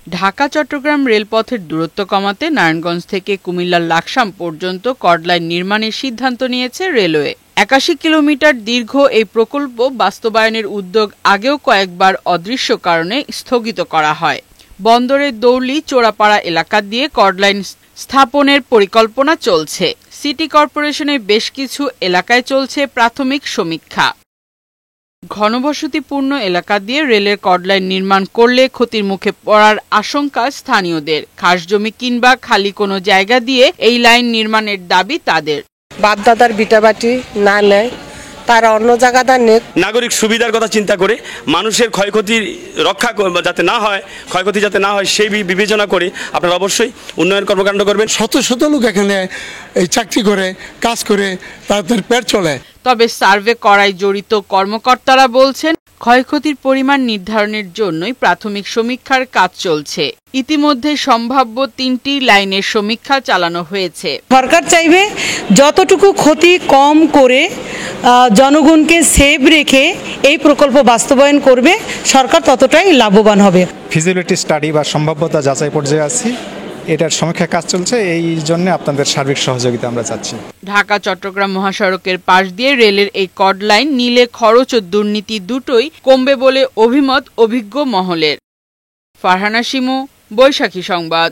ঢাকা চট্টগ্রাম রেলপথের দূরত্ব কমাতে নারায়ণগঞ্জ থেকে কুমিল্লার লাকসাম পর্যন্ত কর্ডলাইন নির্মাণের সিদ্ধান্ত নিয়েছে রেলওয়ে। ৮১ কিলোমিটার দীর্ঘ এই প্রকল্প বাস্তবায়নের উদ্যোগ আগেও কয়েকবার অদৃশ্য কারণে স্থগিত করা হয়। বন্দরের দৌলি চোরাপাড়া এলাকা দিয়ে কর্ডলাইন স্থাপনের পরিকল্পনা চলছে। সিটি কর্পোরেশনের বেশ কিছু এলাকায় চলছে প্রাথমিক সমীক্ষা। ঘনবসতিপূর্ণ এলাকা দিয়ে রেলের কর্ডলাইন নির্মাণ করলে ক্ষতির মুখে পড়ার আশঙ্কা স্থানীয়দের। খাস জমি কিংবা খালি কোনো জায়গা দিয়ে এই লাইন নির্মাণের দাবি তাদের। বাপদাদার ভিটাবাটি না নেয়, তারা অন্য জায়গাটা নেয়। নাগরিক সুবিধার কথা চিন্তা করে মানুষের ক্ষয়ক্ষতি রক্ষা যাতে না হয়, ক্ষয়ক্ষতি যাতে না হয় সেই বিবেচনা করে আপনারা অবশ্যই উন্নয়ন কর্মকাণ্ড করবেন। শত শত লোক এখানে এই চাকরি করে কাজ করে তাদের পেট চলে। তবে সার্ভে করায় জড়িত কর্মকর্তারা বলছেন ক্ষয়ক্ষতির পরিমাণ নির্ধারণের জন্যই প্রাথমিক সমীক্ষার কাজ চলছে। ইতিমধ্যে সম্ভাব্য ৩টি লাইনের সমীক্ষা চালানো হয়েছে। সরকার চাইবে যতটুকু ক্ষতি কম করে জনগণকে সেভ রেখে এই প্রকল্প বাস্তবায়ন করবে, সরকার ততটাই লাভবান হবে। ফিজিবিলিটি স্টাডি বা সম্ভাব্যতা যাচাই পর্যায়ে আছি, এটার সমীক্ষা কাজ চলছে, এই জন্য আপনাদের সার্বিক সহযোগিতা আমরা চাচ্ছি। ঢাকা চট্টগ্রাম মহাসড়কের পাশ দিয়ে রেলের এই কর্ডলাইন নিলে খরচ ও দুর্নীতি দুটোই কমবে বলে অভিমত অভিজ্ঞ মহলের। ফারহানা শিমু, বৈশাখী সংবাদ।